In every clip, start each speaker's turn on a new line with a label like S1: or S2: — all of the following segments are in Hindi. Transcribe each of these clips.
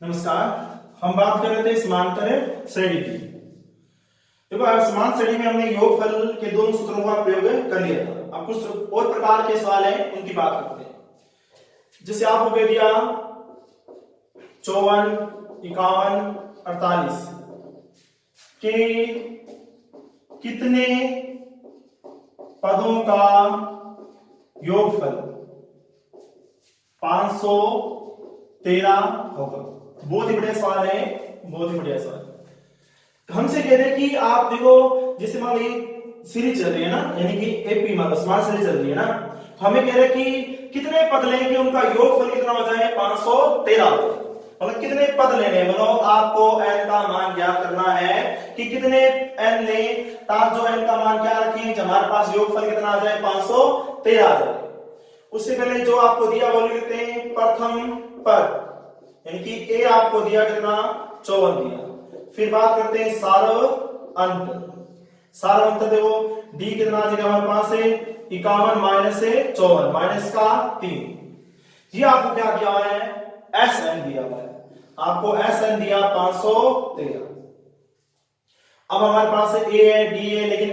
S1: नमस्कार। हम बात कर रहे थे समांतर श्रेणी की। देखो समान श्रेणी में हमने योगफल के दोनों सूत्रों का प्रयोग कर लिया था। अब कुछ और प्रकार के सवाल हैं, उनकी बात करते हैं। जैसे आपको कह दिया 54, 51, 48 के कितने पदों का योगफल 513 होगा। बहुत ही बढ़िया सवाल है, बहुत ही बढ़िया सवाल। हमसे कह रहे हैं कि आप देखो, जैसे मान लीजिए सीरीज चल रही है ना, यानी कि एपी मतलब समान सीरीज चल रही है ना, तो हमें कह रहे हैं कि कितने पद लेंगे उनका योगफल कितना हो जाए 513। मतलब कितने पद लेने, मतलब आपको n का मान ज्ञात करना है कि कितने n ले, ताकि जो n का मान क्या रखें, हमारे पास योगफल कितना आ जाए 513 आ जाए। उससे पहले जो आपको दिया वो लिखते हैं प्रथम पद, यानी कि a आपको दिया कितना 54 दिया। फिर बात करते हैं सार्व अंत देखो d कितना आ जाएगा हमारे पास है 51 माइनस से 54 माइनस का 3। ये आपको क्या दिया हुआ है, Sn दिया हुआ है, आपको Sn दिया 513। अब हमारे पास a है d है लेकिन n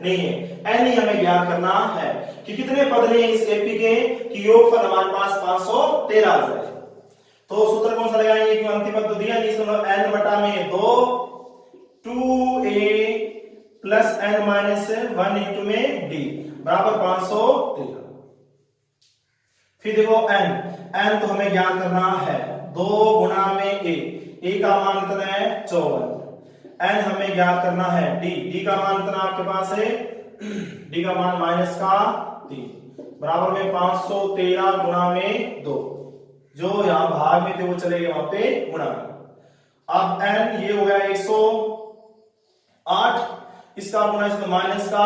S1: नहीं है, n ही हमें ज्ञात करना है कि कितने पद लें इस एपी के कि योगफल हमारे पास 513 आ जाए। तो सूत्र कौन सा लगाएंगे, क्यों अंतिम पद तो दिया नहीं, सुनो n बटा में 2 2a plus n minus 1 into में d बराबर 513। फिर देखो n तो हमें ज्ञात करना है 2 गुणा में a का मान कितना है 54, n हमें ज्ञात करना है d का मान कितना आपके पास है, d का मान माइनस का 3 बराबर में 513 गुणा में 2, जो यहां भाग में थे वो चले गए वहां पे गुणा में। अब n ये हो गया 108, इसका गुणा इसमें माइनस का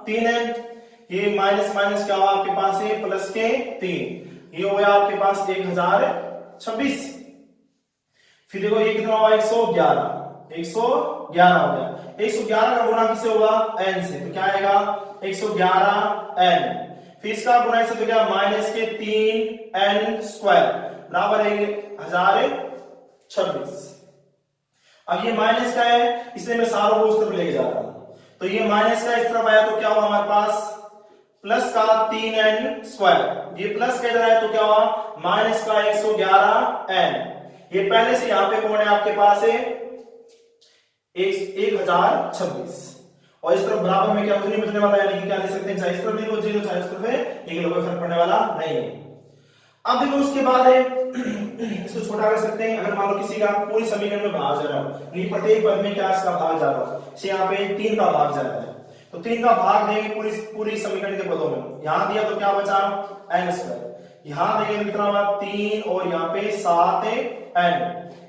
S1: 3 है, ये माइनस माइनस क्या हुआ आपके पास है प्लस के 3, ये हो गया आपके पास 1026। फिर देखो ये कितना हुआ 111 हो गया। 111 का गुणा किससे होगा, n से, तो क्या आएगा 111n। फिर इसका गुणा इससे तो क्या माइनस के 3n स्क्वायर बराबर है 1026। अब ये माइनस का है इसलिए मैं सारों को उस तरफ लेके जा रहा हूं, तो ये माइनस का इस तरफ आया तो क्या हुआ हमारे पास प्लस का 3n स्क्वायर, ये प्लस का इधर आया तो क्या हुआ माइनस का 111n। ये पहले से यहां पे कौन है आपके पास है 1026, और इस तरफ बराबर में क्या कुछ नहीं बचने वाला, यानी कि क्या लिख सकते हैं, चाहे इस तरफ लिखो 0 चाहे इस तरफ है, लेकिन कोई फर्क पड़ने वाला नहीं है। अब देखो उसके बाद है इसको छोटा कर सकते हैं। अगर मान लो किसी का पूरी समीकरण में भाग जा रहा हो, यानी प्रत्येक पद में क्या इसका भाग जा रहा हो, जैसे यहाँ पे 3 का भाग जा रहा है, तो 3 का भाग देंगे पूरी समीकरण के पदों में। यहां दिया तो क्या बचा n स्क्वायर, यहां देंगे कितना हुआ 3 और यहाँ पे 7n,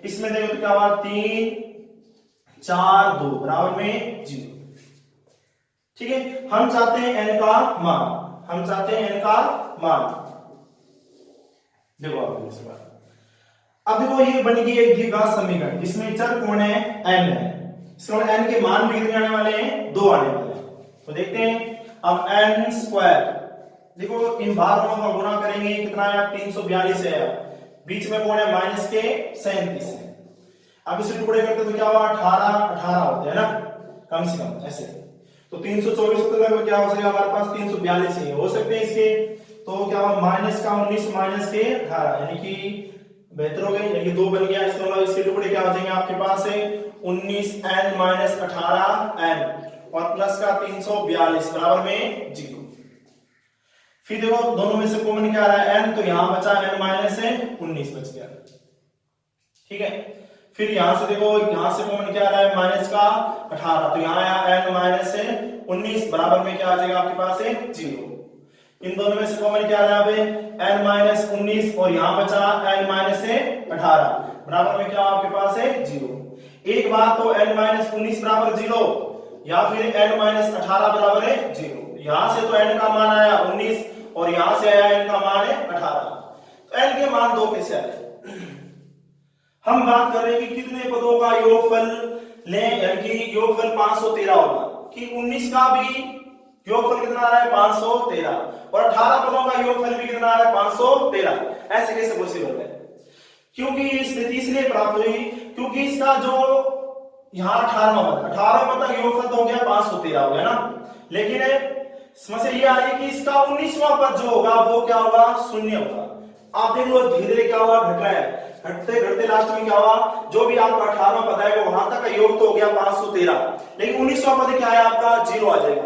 S1: इसमें देंगे तो क्या हुआ 3 4 2 बराबर में 0। ठीक है, हम चाहते हैं n का मान, हम चाहते हैं n का मान। देखो अब देखो ये बन गई एक द्विघात समीकरण जिसमें चर कौन है n है, इसमें n के मान भी कितने आने वाले हैं 2 आने वाले हैं। तो देखते हैं अब n स्क्वायर, देखो इन भागों का गुणा करेंगे कितना आया 342 है, बीच में कौन है माइनस के 37 है। अब इसे टुकड़े करते तो क्या हुआ 18 होते हैं ना कम से कम ऐसे, तो 324 तो क्या हो सकेगा हमारे पास 342 ही हो सकते हैं इसके, तो क्या हुआ माइनस का 19 माइनस के 18 यानी कि बेहतर हो गई, यानी 2 बन गया। इसके टुकड़े क्या हो जाएंगे आपके पास है 19n माइनस 18n और प्लस का 342 बराबर में 0। फिर देखो दोनों में से कॉमन क्या आ रहा है n, तो यहां बचा n माइनस 19 बच गया। ठीक है, फिर यहां से देखो यहां से कॉमन क्या आ रहा है माइनस का 18, तो यहां आया n माइनस 19 बराबर में क्या आ जाएगा आपके पास है 0। इन दोनों में से कॉमन क्या आ रहा है n माइनस 19 और यहां बचा n माइनस 18 बराबर में क्या आपके पास है 0। एक बात तो n माइनस 19 बराबर 0 या फिर n माइनस 18 बराबर है 0। यहां से तो n का मान आया 19 और यहां से आया n का मान है 18, तो n के मान 2 कैसे आए। हम बात कर रहे हैं कि कितने पदों का योगफल लें, यानी कि योगफल 513 होगा, कि 19 का भी योगफल कितना आ रहा है 513 और 18 पदों का योगफल भी कितना आ रहा है 513। ऐसे कैसे पॉसिबल है, क्योंकि स्थिति इसलिए प्राप्त हुई क्योंकि इसका जो यहाँ 18वां पद का योगफल तो हो गया 513 हो गया ना, लेकिन समस्या ये आ रही कि इसका 19वां पद जो होगा वो क्या होगा, शून्य होगा। आप देख लो धीरे धीरे क्या हुआ, घट रहा है, घटते घटते लास्ट में क्या हुआ, जो भी आपका 18वां पद आएगा वहां तक का योग तो हो गया 513, लेकिन 19वां पद क्या है आपका, 0 आ जाएगा।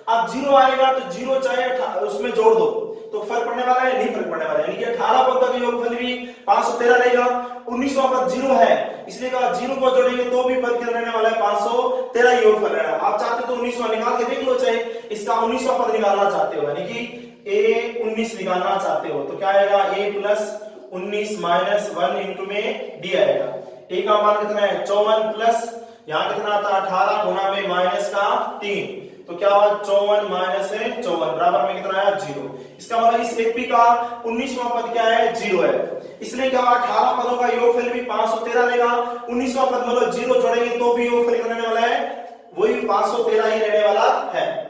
S1: अब 0 आएगा तो 0 चाहे उसमें जोड़ दो तो फर्क पड़ने वाला है, नहीं फर्क पड़ने वाला है, यानी कि 18 पद का योगफल भी 513 रहेगा, 19वां पद 0 है, इसलिए कहा 0 को जोड़ेंगे तो भी पद क्या रहने वाला है, 513 योगफल रहना। आप चाहते तो 19वां निकाल के देख लो, चाहे इसका 19वां पद निकालना चाहते हो, यानी कि a19 निकालना चाहते हो तो क्या आएगा, a प्लस 19 माइनस 1 इंटू में d आएगा। a का मान कितना है 54 प्लस यहाँ कितना आता है 18 गुना में माइनस का 3 तो क्या हुआ 54 माइनस है 54 बराबर में कितना आया 0। इसका मतलब इस एपी का 19वां पद क्या है 0 है, इसलिए क्या हुआ 18 पदों का योगफल भी 513 रहेगा, 19वां पद मतलब 0 जोड़ेंगे तो भी योगफल कितना रहने वाला है, वही 513 ही रहने वाला है।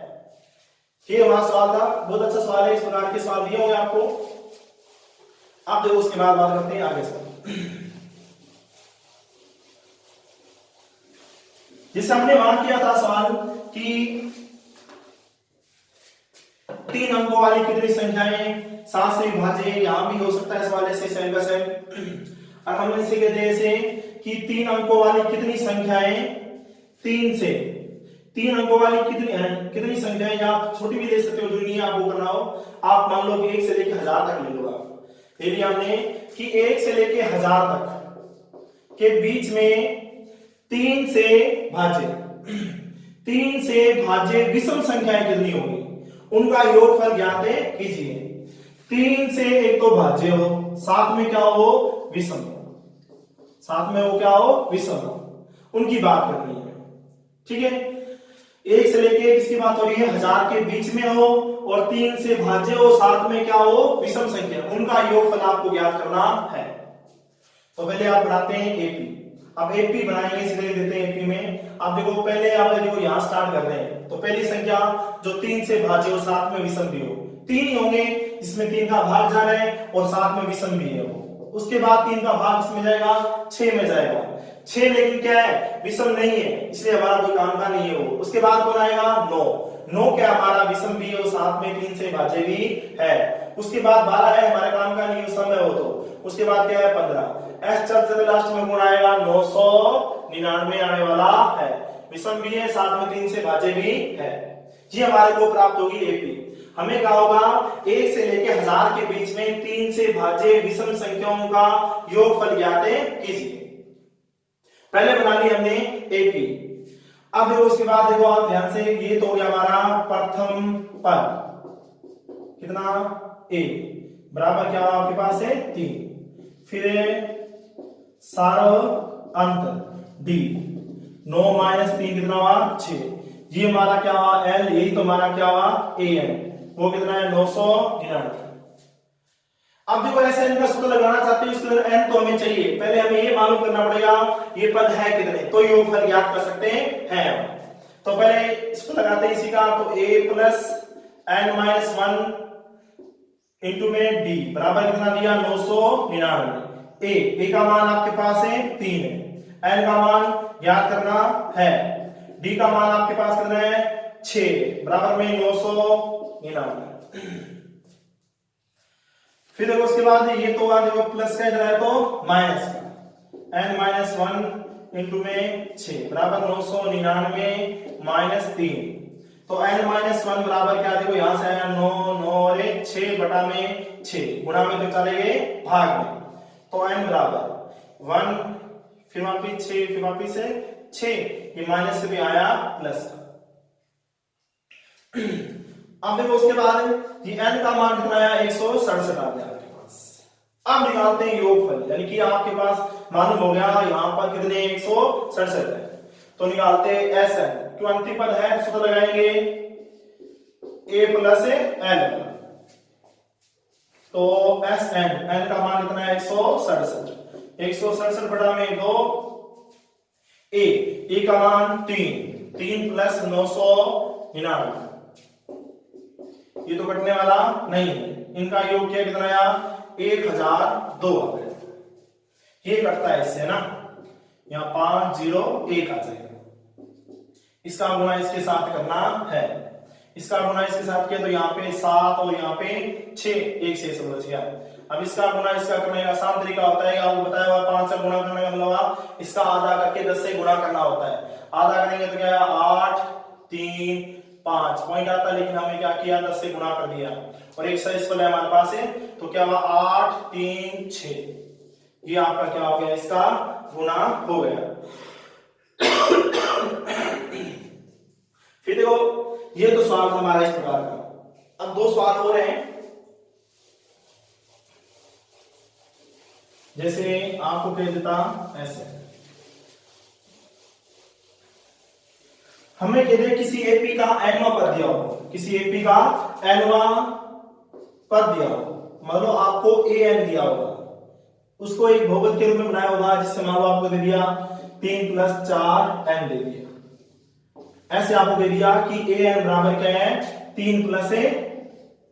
S1: ये हमारा सवाल था, बहुत अच्छा सवाल है, इस प्रकार के सवाल दिए होंगे आपको। आप देखो उसके बाद बात करते हैं आगे से, जिससे हमने वहां किया था सवाल कि 3 अंकों वाली कितनी संख्याएं 7 से विभाज्य, यहां भी हो सकता है सवाल ऐसे सेम का सेम। और हम इसे कहते हैं ऐसे कि 3 अंकों वाली कितनी संख्याएं 3 अंकों वाली कितनी संख्याएं, या छोटी भी दे सकते हो, जो नहीं आप वो करना हो, आप मान लो कि 1 से लेके 1000 तक ले लो। आप ले लिया हमने कि 1 से लेके 1000 तक के बीच में 3 से भाज्य विषम संख्याएं कितनी होगी, उनका योगफल ज्ञात कीजिए। 3 से एक तो भाज्य हो, साथ में क्या हो विषम, साथ में वो क्या हो विषम, उनकी बात करनी है, ठीक है। 1 से लेके किसकी बात हो रही है, 1000 के बीच में हो और 3 से भाज्य हो, साथ में क्या हो विषम संख्या, उनका योगफल आपको ज्ञात करना है। तो पहले आप बनाते हैं एपी। अब एपी बनाएंगे, सीधे देते हैं एपी में। आप देखो पहले आप देखो यहां स्टार्ट कर रहे हैं, तो पहली संख्या जो 3 से भाज्य हो, साथ में विषम भी हो, 3 ही होंगे जिसमें 3 का भाग जा रहा है और साथ में विषम भी है। उसके बाद 3 का भाग इसमें जाएगा 6 में जाएगा, 6 लेकिन क्या है विषम नहीं है, इसलिए हमारा कोई काम का नहीं है वो। उसके बाद कौन आएगा 9 क्या हमारा विषम भी है, साथ में 3 से भाज्य भी है। उसके बाद 12 है, हमारे काम का नहीं, विषम है वो तो। उसके बाद क्या है 15, एस चलते लास्ट में कौन आएगा 999 आने वाला है, विषम भी है, साथ में 3 से भाज्य भी है। ये हमारे को प्राप्त होगी एपी। हमें क्या होगा 1 से लेके 1000 के बीच में 3 से भाज्य विषम संख्याओं का योगफल ज्ञात कीजिए। पहले बना ली हमने एपी। अब देखो उसके बाद देखो आप ध्यान से, ये तो हो गया हमारा प्रथम पद, कितना ए बराबर क्या आपके पास है 3, फिर सारो अंत डी, 9 माइनस 3 कितना हुआ 6, ये हमारा क्या हुआ एल, यही तो हमारा क्या हुआ ए एन, वो कितना है 999। अब देखो ऐसे एन का सूत्र लगाना चाहते हैं, इसके लिए एन तो हमें चाहिए, पहले हमें ये मालूम करना पड़ेगा ये पद है कितने, तो योगफल ज्ञात कर सकते हैं। तो पहले इसको लगाते हैं इसी का, तो a plus n minus 1 into में डी बराबर कितना दिया 999। ए का मान आपके पास है 3 है, एन का मान ज्ञात करना है, डी का मान आपके पास कितना है 6 बराबर में 999। फिर देखो उसके बाद ये तो आ देखो प्लस का इधर है तो माइनस का, एन माइनस 1 इंटू में 6 बराबर 999 माइनस 3, तो एन माइनस 1 बराबर क्या देखो यहां से आया 9 9 6 बटा में 6, गुणा में तो चले गए भाग में, तो एन बराबर 1 फिर वापिस 6 फिर वापिस से 6, ये माइनस से भी आया प्लस का। अब देखो उसके बाद ये n का मान कितना आया 167 आ गया आपके पास। अब निकालते हैं योगफल, यानी कि आपके पास मालूम हो गया यहां पर कितने 167 है, तो निकालते हैं Sn, क्यों अंतिम पद है सूत्र लगाएंगे a प्लस n, तो Sn n का मान कितना है 167 बटा में 2, a का मान 3 प्लस 999, ये तो कटने वाला नहीं है, इनका योग क्या कितना आया 1002 आ गया। ये कटता है इससे ना, यहाँ 5 0 1 आ जाएगा। इसका गुणा इसके साथ करना है, इसका गुणा इसके साथ किया तो यहाँ पे 7 और यहाँ पे 6, 1 से समझ गया। अब इसका गुणा इसका करने का आसान तरीका होता है, आपको बताया हुआ 5 से गुणा करने का मतलब इसका आधा करके 10 से गुणा करना होता है। आधा करेंगे तो क्या है 8 3 5 पॉइंट आता है, लेकिन हमने क्या किया 10 से गुणा कर दिया और एक सही हमारे पास है, तो क्या हुआ 8 3 6, ये आपका क्या हो गया, इसका गुणा हो गया। फिर देखो ये तो सवाल हमारा इस प्रकार का। अब 2 सवाल हो रहे हैं, जैसे आपको कह देता ऐसे, हमें कह दे किसी एपी का nवां पद दिया हो, किसी एपी का nवां पद दिया हो, मतलब आपको an दिया होगा, उसको एक बहुपद के रूप में बनाया होगा, जिससे मान लो आपको दे दिया 3 + 4 n दे दिया। ऐसे आपको दे दिया कि an बराबर क्या है 3 +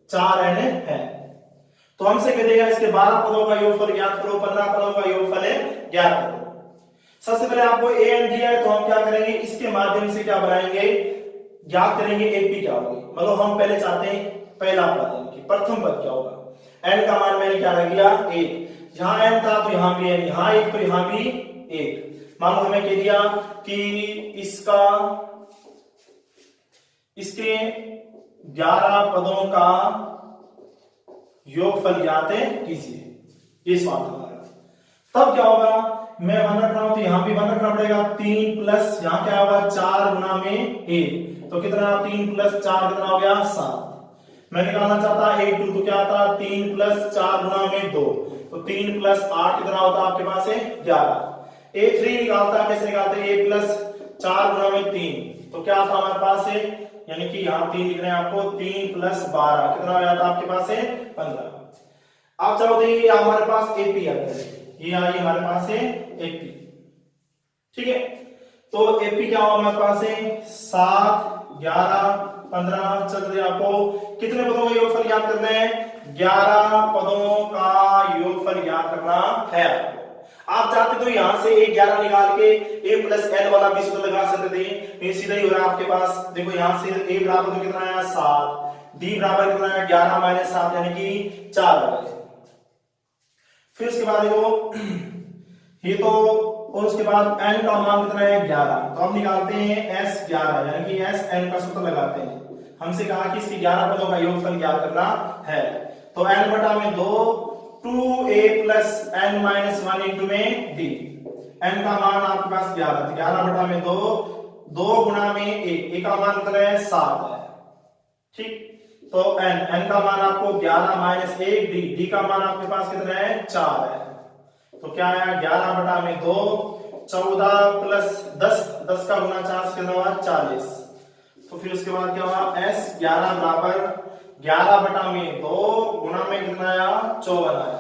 S1: 4 n है, तो हमसे कह देगा इसके 12 पदों का योगफल ज्ञात करो, 15 पदों का योगफल है ज्ञात करो। सबसे पहले आपको an दिया है, तो हम क्या करेंगे, इसके माध्यम से क्या बनाएंगे, ज्ञात करेंगे एपी क्या होगी। मतलब हम पहले चाहते हैं पहला पद, यानी प्रथम पद क्या होगा। n का मान मैंने क्या रख दिया 1, जहां n था तो यहां भी n, यहां 1 तो यहां भी 1। मान लो हमें कह दिया कि इसके 11 पदों का योगफल ज्ञात कीजिए, ये सवाल हमारा। तब क्या होगा, मैं 1 रख रहा हूं तो यहां भी 1 रखना पड़ेगा, 3 प्लस यहां क्या होगा 4 गुना में 1, तो कितना 3 + 4 कितना हो गया 7। मैं निकालना चाहता 8 2, तो क्या आता 3 + 4 गुना में 2, तो 3 + 8 कितना होता आपके पास है 11। a3 निकालता कैसे निकालते हैं, a + 4 गुना में 3, तो क्या था हमारे पास है, यानी कि यहां 3 लिख रहे हैं आपको, 3 + 12 कितना हो जाता आपके पास है 15। आप चाहो तो ये हमारे पास एपी आ गया, ये आई हमारे पास है एपी, ठीक है। तो एपी क्या हुआ हमारे पास है 7 11 15। चल रही आपको कितने पदों का योगफल ज्ञात करना है, 11 पदों का योगफल ज्ञात करना है आपको। आप चाहते तो यहां से एक 11 निकाल के a + n वाला भी सूत्र लगा सकते थे, ये सीधा ही हो रहा है आपके पास। देखो यहां से a बराबर तो कितना आया 7, d बराबर कितना है 11 - 7 यानी कि 4 आ गए। फिर उसके बाद देखो ये तो, और उसके बाद n का मान कितना है 11, तो अब निकालते हैं s11 यानी कि sn का सूत्र लगाते हैं। हमसे कहा कि इसके 11 पदों का योगफल ज्ञात करना है, तो n बटा में 2 2a + n - 1 इंटू में d, n का मान आपके पास 11, 11 बटा में 2 2 गुणा में 1, a का मान कितना है 7 है, ठीक। तो n का मान आपको 11 - 1 d का मान आपके पास कितना है 4 है, तो क्या आया 11 बटा में 2 14 + 10, 10 का गुना 4 कितना हुआ 40। तो फिर उसके बाद क्या हुआ s11 बराबर 11 बटा में 2 गुना में कितना आया 54 आया,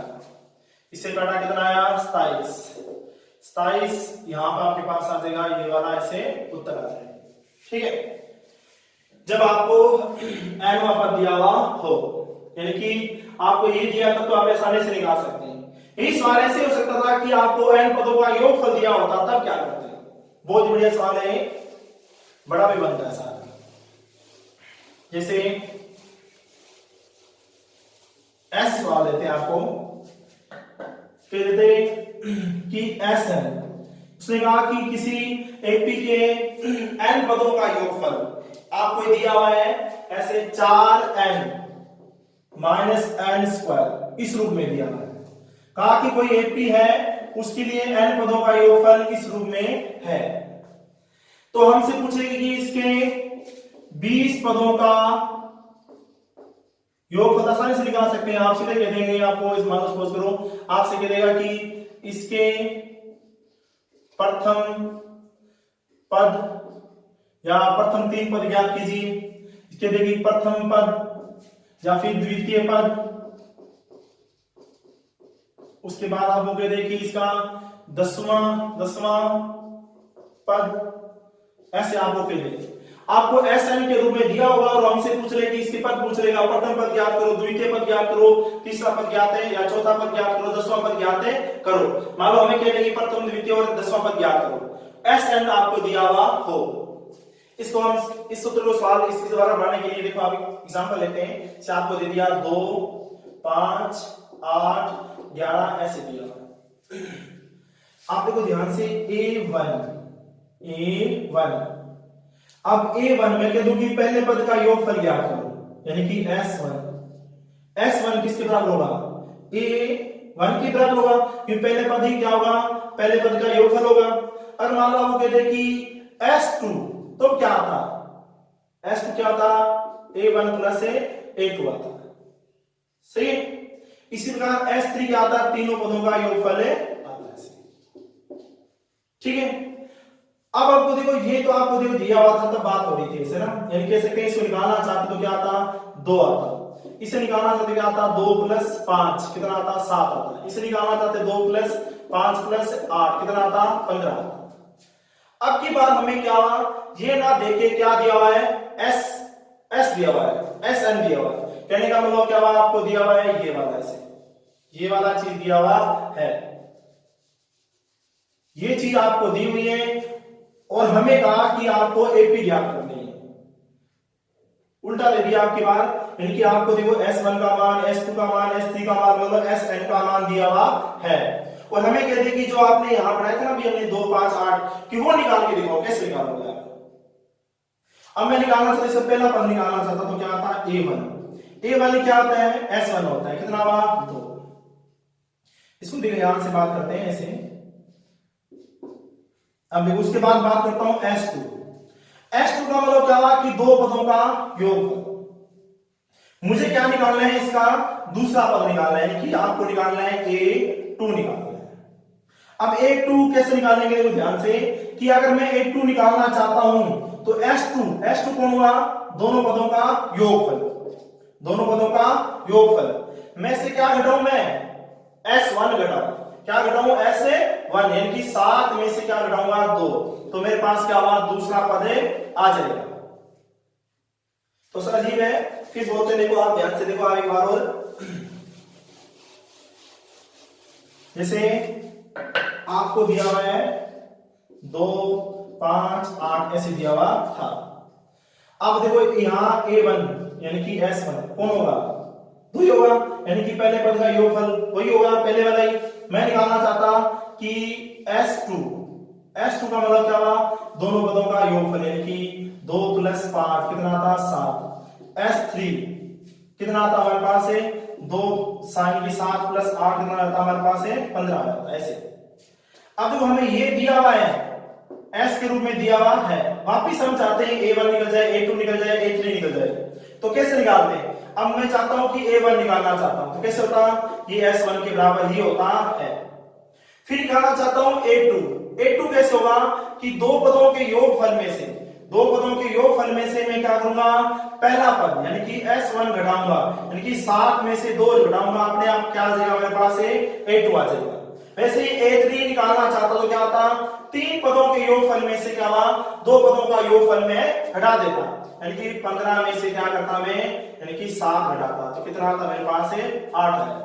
S1: इससे काटा कितना आया 27, 27 यहां पर आपके पास आ जाएगा, ये वाला ऐसे उत्तर आ जाएगा, ठीक है। जब आपको n पद दिया हुआ हो, यानी कि आपको ये दिया था तो आप आसानी से निकाल सकते हैं। इस सवाल ऐसे हो सकता था कि आपको n पदों का योगफल दिया होता, तब क्या करते हैं। बहुत बढ़िया सवाल है, बड़ा भी बनता है साथ। जैसे ऐसे सवाल देते हैं आपको, कह देते कि s है, उसने कहा कि किसी एपी के n पदों का योगफल आपको दिया हुआ है ऐसे 4n - n² इस रूप में दिया हुआ है। कहा कि कोई एपी है उसके लिए n पदों का योगफल इस रूप में है, तो हमसे पूछेगी कि इसके 20 पदों का योगफल आसानी से निकाल सकते हैं। आप सीधे कह देंगे, आपको इस मान सपोज करो आपसे कह देगा कि इसके प्रथम पद या प्रथम 3 पद ज्ञात कीजिए, इसके देखिए प्रथम पद या फिर द्वितीय पद, उसके बाद आपको कह दे कि इसका 10वां पद, ऐसे आपको कह दे। आपको एस एन के रूप में दिया होगा और हमसे पूछ रहे कि इसके पद पूछ लेगा, प्रथम पद ज्ञात करो, द्वितीय पद ज्ञात करो, तीसरा पद ज्ञात है या चौथा पद ज्ञात करो, 10वां पद ज्ञात है करो। मान लो हमें कह रहे कि प्रथम द्वितीय और 10वां पद ज्ञात करो, एस एन आपको दिया हुआ हो। इसको हम इस सूत्र को सवाल इसके द्वारा बनाने के लिए देखो आप एग्जांपल लेते हैं। से आपको दे दिया 2 5 8 11 ऐसे दिया। आप देखो ध्यान से A1 अब A1 में कह दूं कि पहले पद का योगफल ज्ञात करो, यानी कि S1 किसके बराबर होगा? A1 के बराबर होगा, क्योंकि पहले पद ही क्या होगा? पहले पद का योगफल होगा। अगर मान लो आप कहते कि S2 तो क्या आता? S2 क्या आता? A1 प्लस A2 आता। सही है। इसी प्रकार S3 क्या आता? तीनों पदों का योगफल आता है। ठीक है। अब आपको देखो ये तो आपको देखो दिया हुआ था तब बात हो रही थी इसे ना, यानी कह सकते हैं इसको निकालना चाहते तो क्या आता? 2 आता। इसे निकालना चाहते क्या आता? 2 + 5 कितना आता? 7 आता। इसे निकालना चाहते 2 + 5 + 8 कितना आता? 15 आता। अब की बार हमें क्या ये ना देखे क्या दिया हुआ है? एस दिया हुआ है, एस एन दिया हुआ है। कहने का मतलब क्या हुआ? आपको दिया हुआ है ये वाला, ऐसे ये वाला चीज दिया हुआ है, ये चीज आपको दी हुई है और हमें कहा कि आपको एपी ज्ञात करनी है। उल्टा दे दिया आपकी बात, यानी कि आपको देखो S1 का मान, S2 का मान, S3 का मान, मतलब Sn का मान दिया हुआ है और हमें कह दे कि जो आपने यहां पढ़ाया था ना अभी हमने 2 5 8 कि वो निकाल के दिखाओ। कैसे निकालोगे आप? अब मैं निकालना चाहता इससे पहला पद निकालना चाहता तो क्या आता? A1 क्या होता है? S1 होता है। कितना हुआ? 2। इसको देखो यहां से बात करते हैं ऐसे। अब देखो उसके बाद बात करता हूं S2 का मतलब क्या हुआ कि दो पदों का योग। मुझे क्या निकालना है? इसका दूसरा पद निकालना है, कि आपको निकालना है A2 निकालना है। अब A2 कैसे निकालेंगे? देखो ध्यान से कि अगर मैं A2 निकालना चाहता हूं तो S2 कौन हुआ? दोनों पदों का योगफल, दोनों पदों का योगफल। मैं से क्या घटाऊं? मैं S1 घटाऊं। क्या घटाऊं? S1, यानी कि 7 में से क्या घटाऊंगा? 2। तो मेरे पास क्या हुआ? दूसरा पद आ जाएगा। तो सर अजीब है, फिर बोलते हैं, देखो आप ध्यान से देखो आप एक बार और, जैसे आपको दिया हुआ है 2 5 8 ऐसे दिया हुआ था। अब देखो यहां A1 यानी कि S1 कौन होगा? 2 ही होगा, यानी कि पहले पद का योगफल वही होगा, पहले वाला ही। मैं निकालना चाहता कि S2 का मतलब क्या हुआ? दोनों पदों का योगफल, यानी कि 2 + 5 कितना आता? 7। S3 कितना आता हमारे पास है? 2 साइन के 7 + 8 कितना आता हमारे पास है? 15 आता। ऐसे अब देखो हमें ये दिया हुआ है, S के रूप में दिया हुआ है। वापिस हम चाहते हैं A1 निकल जाए, A2 निकल जाए, A3 निकल जाए। तो कैसे निकालते हैं? अब मैं चाहता हूं कि A1 निकालना चाहता हूं तो कैसे होता? ये S1 के बराबर ही होता है। फिर निकालना चाहता हूं A2 कैसे होगा? कि दो पदों के योगफल में से मैं क्या करूंगा? पहला पद यानी कि S1 घटाऊंगा, यानी कि 7 में से 2 घटाऊंगा, अपने आप क्या आ जाएगा मेरे पास? A2 आ जाएगा। वैसे ही A3 निकालना चाहता तो क्या आता? 3 पदों के योगफल में से क्या हुआ? 2 पदों का योगफल में घटा देता, यानी कि 15 में से क्या करता मैं? यानी कि 7 घटाता। तो कितना आता मेरे पास? 8 आया।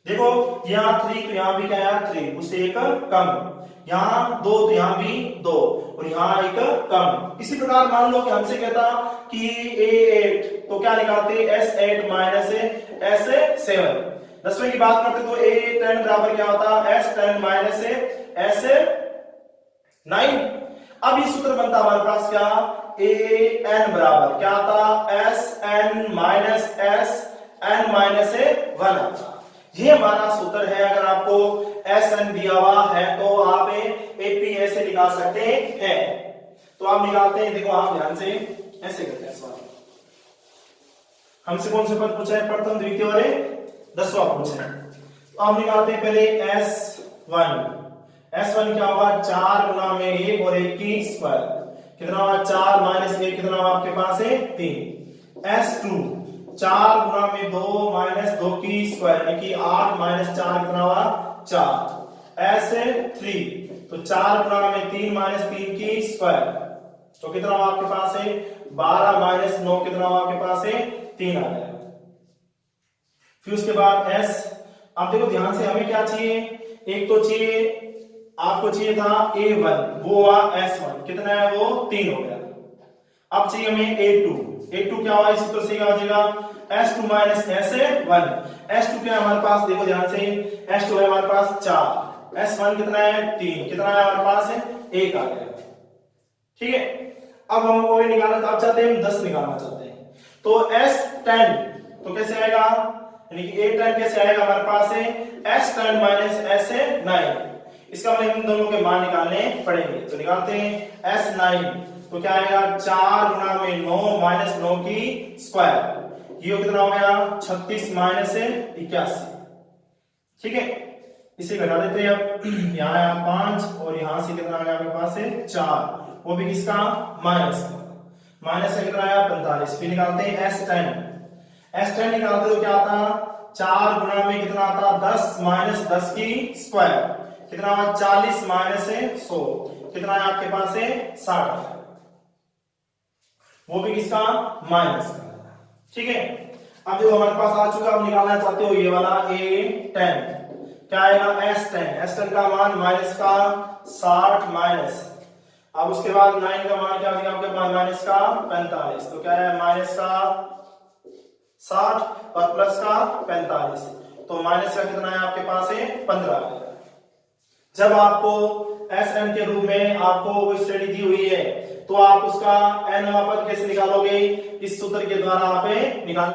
S1: देखो यहां 3 तो यहां भी क्या आया? 3, उससे एक कम। यहां 2 तो यहां भी 2 और यहां एक कम। इसी प्रकार मान लो कि हमसे कहता कि A8 तो क्या निकालते? S8 - S7। 10वें की बात करते तो A10 बराबर क्या होता? S10 - S9। अब ये सूत्र बनता हमारे पास क्या? AN बराबर क्या आता? SN - SN - 1 आता। ये हमारा सूत्र है। अगर आपको SN दिया हुआ है तो आप AP ऐसे निकाल सकते हैं। तो आप निकालते हैं, देखो आप ध्यान से ऐसे करते हैं सवाल। हमसे कौन से पद पूछा है? प्रथम द्वितीय और 10वां पूछा है। तो आप निकालते हैं पहले S1 क्या होगा? 4 गुना में 1 और 1 की स्क्वायर कितना होगा? 4 - 1 कितना होगा आपके पास? 3। S2 4 गुना में 2 - 2 की स्क्वायर यानी कि 8 - 4 कितना हुआ? 4। S3 तो 4 गुना में 3 - 3 की स्क्वायर तो कितना हुआ आपके पास है 12 माइनस 9 कितना हुआ आपके पास है 3 आ गया। फिर उसके बाद s, अब देखो ध्यान से हमें क्या चाहिए, एक तो चाहिए आपको चाहिए था a1 वो हुआ s1 कितना है वो 3 हो गया। अब चाहिए हमें a2 क्या हुआ इस सूत्र से क्या हो जाएगा s2 माइनस s1 s2 क्या है हमारे पास देखो ध्यान से s2 है हमारे पास 4 s1 कितना है 3 कितना है हमारे पास है 1 आ गया। ठीक है अब हम वो निकालना आप चाहते हैं 10 निकालना चाहते हैं तो s10 तो कैसे आएगा यानी कि a10 कैसे आएगा हमारे पास है s10 माइनस s9 इसका मतलब इन दोनों के मान निकालने पड़ेंगे तो निकालते हैं s9 तो क्या आएगा 4 गुना में 9 माइनस 9 की स्क्वायर ये कितना हो गया 36 माइनस 81। ठीक है इसे घटा देते हैं अब यहाँ आया 5 और यहाँ से कितना आ गया आपके पास है 4 वो भी किसका माइनस का कितना आया 45। फिर निकालते हैं s10 निकालते तो क्या आता 4 गुना में कितना आता 10 माइनस 10 की स्क्वायर कितना 40 माइनस 100 कितना है आपके पास है 60 वो भी किसका माइनस का। ठीक है अब देखो हमारे पास आ चुका अब निकालना चाहते हो ये वाला a10 क्या आएगा s10 का मान माइनस का 60 माइनस अब उसके बाद 9 का मान क्या होगा आपके पास माइनस का 45 तो क्या है माइनस का 60 और प्लस का 45 तो माइनस का कितना है आपके पास है 15। जब आपको Sn के रूप में आपको वो स्टडी दी हुई है तो आप उसका n वां पद कैसे निकालोगे इस सूत्र के द्वारा आप निकाल